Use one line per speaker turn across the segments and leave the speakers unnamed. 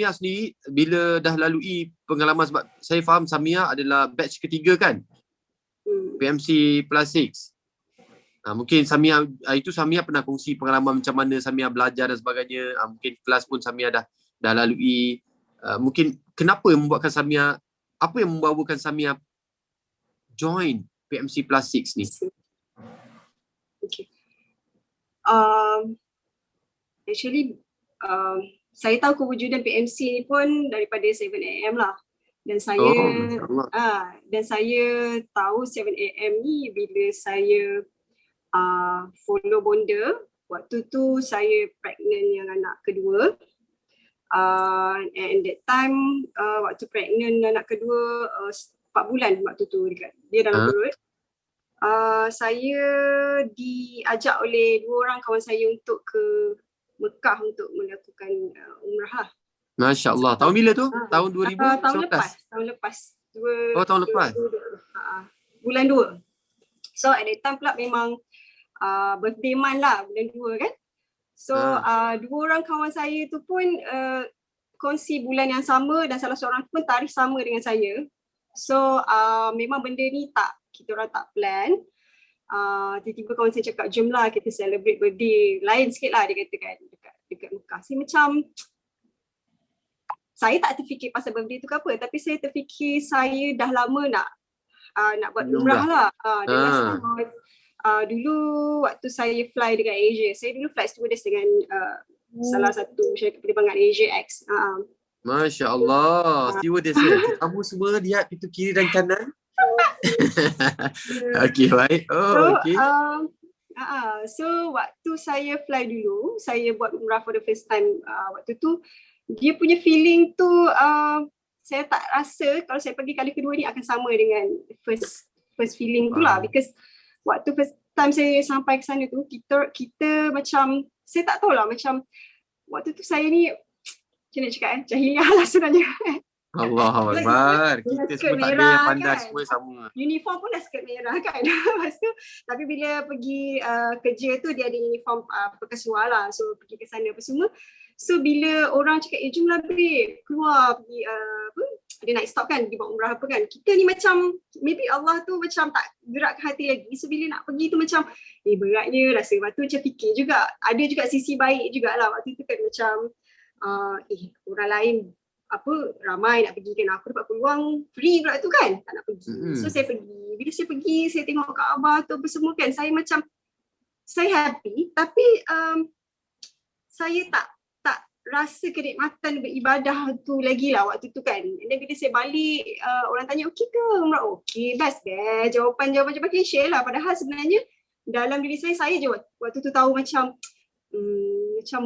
Samia sendiri bila dah lalui pengalaman, sebab saya faham Samia adalah batch ketiga kan? PMC plus 6. Mungkin Samia, itu Samia pernah kongsi pengalaman macam mana Samia belajar dan sebagainya. Mungkin kelas pun Samia dah lalui. Mungkin kenapa membuatkan Samia, apa yang membawakan Samia join PMC plus 6 ni?
Okay. Actually, saya tahu kewujudan PMC ni pun daripada 7am lah. Dan saya tahu 7am ni bila saya follow bonda. Waktu tu saya pregnant yang anak kedua. And that time waktu pregnant anak kedua 4 bulan waktu tu dekat dia dalam perut. Saya diajak oleh 2 orang kawan saya untuk ke Mekah untuk melakukan Umrah lah.
Masya Allah. Tahun bila tu? Tahun 2019?
Tahun lepas.
Tahun lepas?
Bulan 2. So at that time pula memang birthday month lah, bulan 2 kan. So 2 orang kawan saya tu pun kongsi bulan yang sama dan salah seorang pun tarikh sama dengan saya. So memang benda ni kita orang tak plan. Tiba-tiba kawan saya cakap, jom lah kita celebrate birthday lain sikit lah, dia kata kan, dekat Mekah. Saya macam, saya tak terfikir pasal birthday tu ke apa, tapi saya terfikir saya dah lama nak buat umrah lah. Dan dulu waktu saya fly dekat Asia, saya dulu flight stewardess dengan salah satu syarikat penerbangan Asia X.
Masya Allah, stewardess kan? Kamu semua lihat itu kiri dan kanan. Okey, baik.
So waktu saya fly dulu, saya buat umrah for the first time. Waktu tu dia punya feeling tu saya tak rasa kalau saya pergi kali kedua ni akan sama dengan first feeling tu lah. Because waktu first time saya sampai ke sana tu, kita macam, saya tak tahulah, macam waktu tu saya ni macam nak cakap jahiliah lah sebenarnya.
Allah Akbar. Kita semua tak ada yang pandai kan? Semua sama.
Uniform pun dah skirt merah kan. Lepas tu, tapi bila pergi kerja tu dia ada uniform perkasual lah. So pergi ke sana apa semua. So bila orang cakap, jomlah babe, keluar pergi dia naik stop kan, pergi buat umrah apa kan. Kita ni macam, maybe Allah tu macam tak gerakkan hati lagi. So bila nak pergi tu macam, beratnya rasa. Lepas tu macam fikir juga, ada juga sisi baik jugalah waktu tu kan, macam orang lain ramai nak pergi kan, aku dapat peluang free pula tu kan, tak nak pergi. So saya pergi, bila saya pergi, saya tengok Kaabah tu apa semua kan, saya macam, saya happy, tapi saya tak rasa kenikmatan beribadah tu lagi lah waktu tu kan. Dan bila saya balik, orang tanya okey ke umrah? Okey, best. Jawapan cliche lah, padahal sebenarnya dalam diri saya je waktu tu tahu macam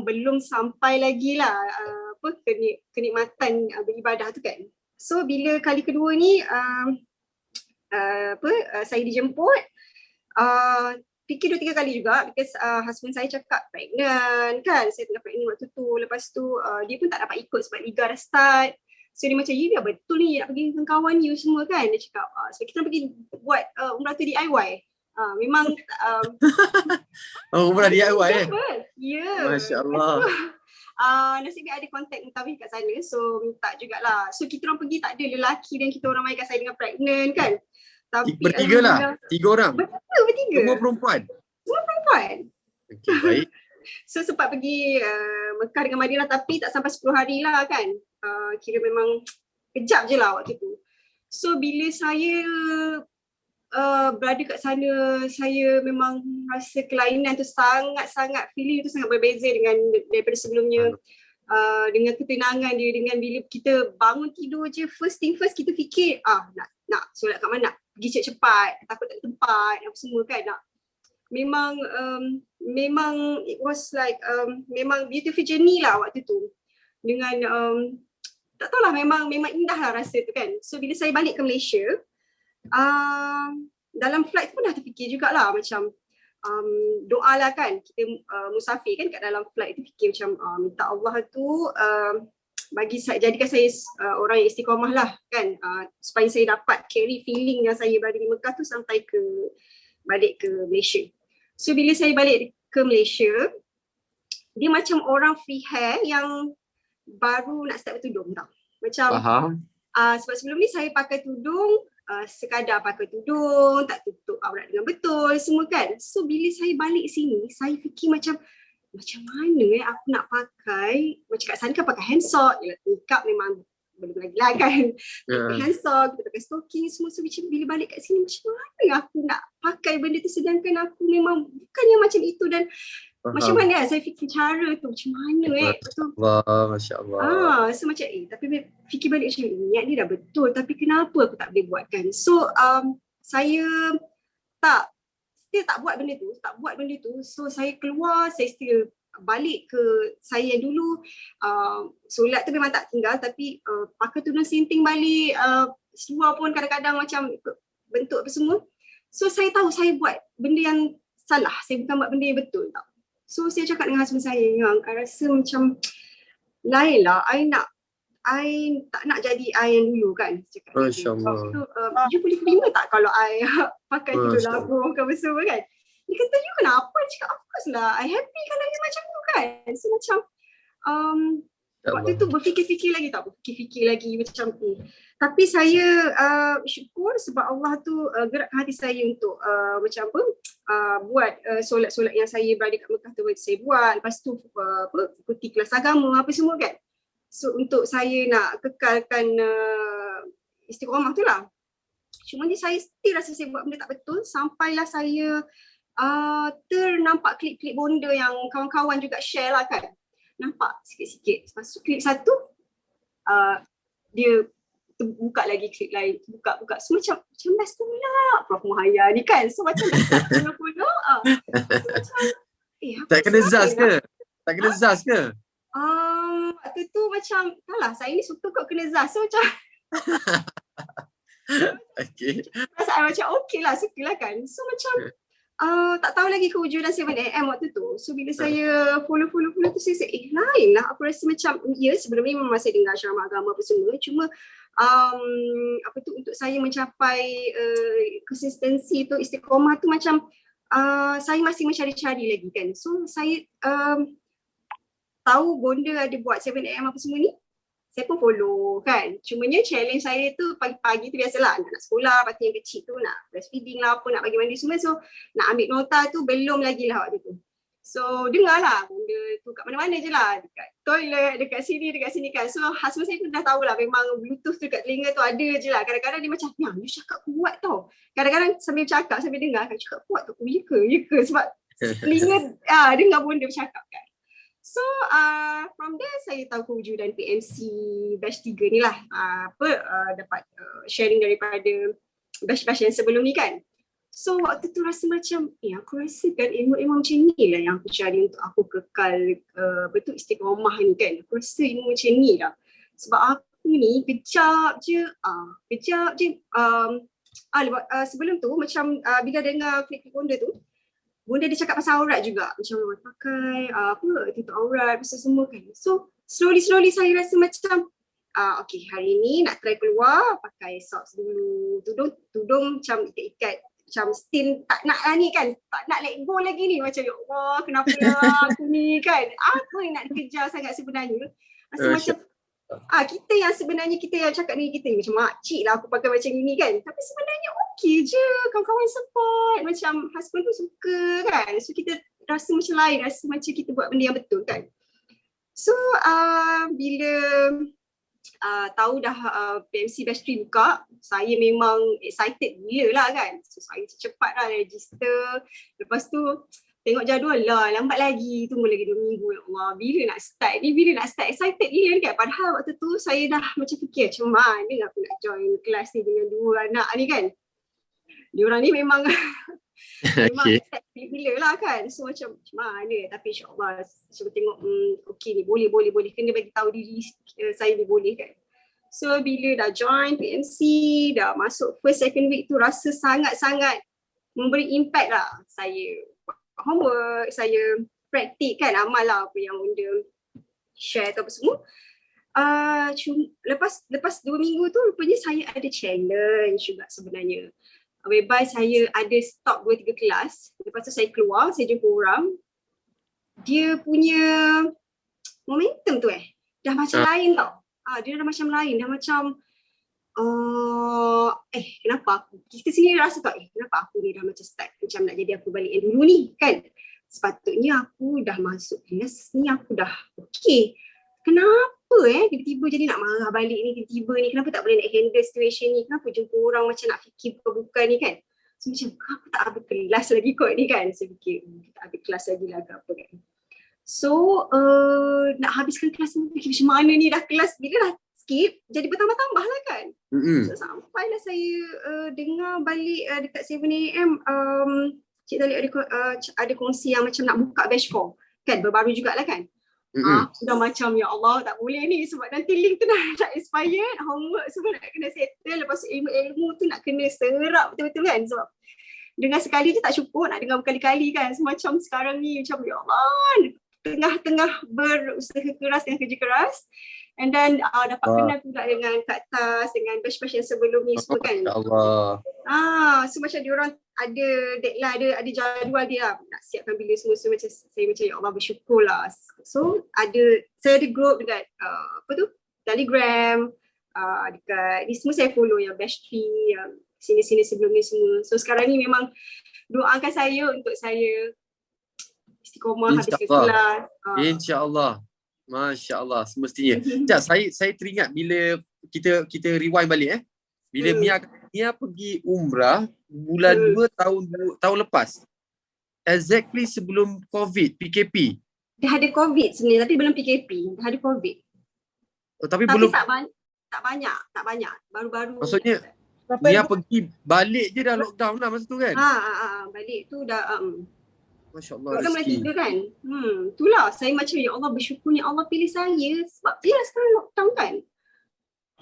belum sampai lagi lah kenikmatan beribadah tu kan. So bila kali kedua ni saya dijemput, fikir 2-3 kali juga because husband saya cakap pregnant kan, saya tengah pregnant waktu tu. Lepas tu dia pun tak dapat ikut sebab liga dah start. So dia macam, ya betul ni nak pergi dengan kawan you semua kan. Dia cakap sebab kita nak pergi buat umrah tu D.I.Y. Memang
umrah D.I.Y
ya.
Masya Allah.
Nasibnya ada kontak mutawif kat sana, so minta jugalah. So kita orang pergi, tak ada lelaki dan kita orang main kat saya dengan pregnant kan. Tapi
bertiga lah, 3 orang.
Bertiga.
Semua perempuan. Okay, baik.
So sempat pergi Mekah dengan Madinah tapi tak sampai 10 hari lah kan. Kira memang kejap je lah waktu tu. So bila saya berada kat sana, saya memang rasa kelainan tu sangat-sangat, feeling tu sangat berbeza daripada sebelumnya. Dengan ketenangan dia, dengan bila kita bangun tidur je, first thing first kita fikir nak solat kat mana, nak pergi cepat-cepat, takut tak ada tempat, apa semua kan. Memang it was like memang beautiful journey lah waktu tu. Dengan tak tahulah, memang indah lah rasa tu kan. So bila saya balik ke Malaysia, dalam flight tu pun dah terfikir jugalah macam doa lah kan, kita musafir kan kat dalam flight tu, fikir macam minta Allah tu jadikan saya orang yang istiqamah lah kan, supaya saya dapat carry feeling yang saya berada di Mekah tu sampai balik ke Malaysia. So bila saya balik ke Malaysia, dia macam orang free hair yang baru nak start bertudung tau. Macam
Faham.
sebab sebelum ni saya pakai tudung, sekadar pakai tudung, tak tutup aurat dengan betul semua kan. So bila saya balik sini, saya fikir macam mana aku nak pakai, macam kat sana kan pakai handsock, yalah sikap memang belum lagi lah kan. Pakai handsock, kita pakai stocking semua. So bila balik kat sini, macam mana aku nak pakai benda tu sedangkan aku memang bukannya macam itu. Dan macam mana saya fikir cara tu, macam mana betul.
Masya Allah.
So macam tapi fikir balik macam niat ni dah betul, tapi kenapa aku tak boleh buatkan. So saya still tak buat benda tu. So saya keluar, saya still balik ke saya yang dulu solat tu memang tak tinggal, tapi pakai tudung sinting balik, seluar pun kadang-kadang macam bentuk apa semua. So saya tahu saya buat benda yang salah, saya bukan buat benda yang betul tau. So saya cakap dengan husband saya, yang I rasa macam lain lah, I tak nak jadi I yang dulu kan.
Masya Allah.
You boleh terima tak kalau I pakai tudung labuh ke apa semua kan. Dia kata, you kenapa? Dia cakap, of course lah, I happy kalau you macam tu kan. So macam waktu tu berfikir-fikir lagi macam Tapi saya syukur sebab Allah tu gerakkan hati saya untuk macam buat solat-solat yang saya berada kat Mekah tu saya buat. Lepas tu ikuti kelas agama apa semua kan. So untuk saya nak kekalkan istiqamah tu lah. Cuma ni saya still rasa saya buat benda tak betul sampailah saya ternampak klip-klip bonda yang kawan-kawan juga share lah kan. Nampak sikit-sikit. Lepas tu klip satu dia buka lagi klip lain, buka so macam best pula Prof Muhaya ni kan. So macam best pula so macam
tak kena zaz ke? Tak kena zaz ke?
Waktu tu macam taklah, saya ni suka kot kena zaz. So macam
okay.
perasaan macam okey lah, suka lah kan. So macam tak tahu lagi kewujudan 7am waktu tu. So bila saya follow tu saya lain lah. Aku rasa macam sebelum ni memang saya dengar ceramah agama apa semua. Cuma untuk saya mencapai konsistensi tu, istiqamah tu macam saya masih mencari-cari lagi kan. So saya tahu bonda ada buat 7am apa semua ni, saya pun follow kan. Cumanya challenge saya tu pagi-pagi tu biasalah nak sekolah, lepas tu yang kecil tu nak breastfeeding lah apa, nak bagi mandi semua. So nak ambil nota tu belum lagi lah waktu tu. So dengar lah benda tu kat mana-mana je lah, dekat toilet, dekat sini kan. So husband saya pun dah tahulah memang bluetooth tu kat telinga tu ada je lah. Kadang-kadang dia macam, ya you cakap kuat tau. Kadang-kadang sambil cakap, sambil dengar kan, cakap kuat tu, ya ke sebab telinga dengar benda bercakap kan. So from there saya tahu kewujudan PMC batch 3 ni lah. Dapat sharing daripada batch-batch yang sebelum ni kan. So waktu tu rasa macam aku rasa kan ilmu-ilmu macam ni lah yang aku cari untuk aku kekal betul istiqamah ni kan. Aku rasa ilmu macam ni lah. Sebab aku ni kejap je sebelum tu macam bila dengar klip-klip bonda tu, bunda dia cakap pasal aurat juga. Macam pakai tutup aurat, pasal semua kan. So slowly saya rasa macam okay, hari ni nak try keluar pakai socks dulu. Tudung macam ikat-ikat, macam still tak nak lah ni kan. Tak nak let go lagi ni. Macam ya Allah, kenapa lah aku ni kan. Apa yang nak kejar sangat sebenarnya. Rasa macam kita yang sebenarnya kita yang cakap ni, kita macam makcik lah aku pakai macam ni kan. Tapi sebenarnya okey je, kawan-kawan support, macam husband pun suka kan. So kita rasa macam lain, rasa macam kita buat benda yang betul kan. So bila tahu dah PMC batch 3 buka, saya memang excited gila lah kan. So saya cepat lah register. Lepas tu tengok jadual lah, lambat lagi, tunggu lagi 2 minggu. Ya Allah, bila nak start ni, excited gila kan. Padahal waktu tu saya dah macam fikir macam mana aku nak join kelas ni dengan 2 anak ni kan. Diorang ni memang memang start bila lah kan. So macam mana, tapi insyaAllah cuba tengok okey ni, boleh kena bagi tahu diri saya ni boleh kan. So bila dah join PMC, dah masuk first second week tu, rasa sangat-sangat memberi impact lah. Saya homework, saya praktik kan, amal lah apa yang bunda share atau apa semua. Lepas 2 minggu tu rupanya saya ada challenge juga sebenarnya. Whereby saya ada stop 2-3 kelas. Lepas tu saya keluar, saya jumpa orang. Dia punya momentum tu dah macam lain tau. Dia dah macam lain, dah macam kenapa aku, kita sendiri rasa tak, kenapa aku ni dah macam start macam nak jadi aku balik yang dulu ni kan. Sepatutnya aku dah masuk kelas ni, aku dah okey. Kenapa tiba-tiba jadi nak marah balik ni, tiba-tiba ni, kenapa tak boleh nak handle situation ni, kenapa jumpa orang macam nak fikir bukan-bukan ni kan. So macam aku tak habis kelas lagi kot ni kan. So fikir tak habis kelas lagi lah ke apa kan. So nak habiskan kelas ni fikir macam mana ni, dah kelas bila dah skip jadi bertambah-tambah lah kan. So sampailah saya dengar balik dekat 7am Cik Talib ada kongsi yang macam nak buka batch 4 kan, berbaru jugalah kan. Sudah macam ya Allah tak boleh ni sebab nanti link tu nak expired, homework semua nak kena settle, lepas tu ilmu-ilmu tu nak kena serap betul-betul kan. Sebab dengar sekali je tak cukup, nak dengar berkali-kali kan. Semacam sekarang ni macam ya Allah, tengah-tengah berusaha keras dan kerja keras. And then dapat kenal pula dengan Kak Tas, dengan batch-batch yang sebelum ni semua kan.
Allah.
So macam diorang ada deadline, ada jadual dia nak siapkan bila semua. So macam saya macam ya Allah bersyukur lah. So saya ada group dekat Telegram, dekat ni semua saya follow yang batch 3, yang sini-sini sebelum ni semua. So sekarang ni memang doakan saya untuk saya istiqomah habis kelas.
InsyaAllah. Masya Allah, semestinya. Sekejap, saya teringat bila kita rewind balik bila Mia pergi Umrah bulan 2 tahun lepas. Exactly sebelum COVID, PKP.
Dah ada COVID sebenarnya tapi belum PKP. Dah ada COVID.
Tapi belum
tak banyak. Baru-baru.
Maksudnya Mia pergi balik je dah lockdown lah masa tu kan?
Balik tu dah
Masya Allah,
rezeki. Mulai 3 kan. Itulah saya macam ya Allah bersyukurnya Allah pilih saya sebab dia sekarang lockdown kan.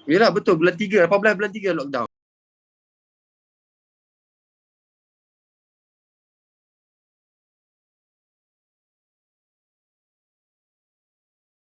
Yelah betul, bulan 3, 18 bulan 3 lockdown.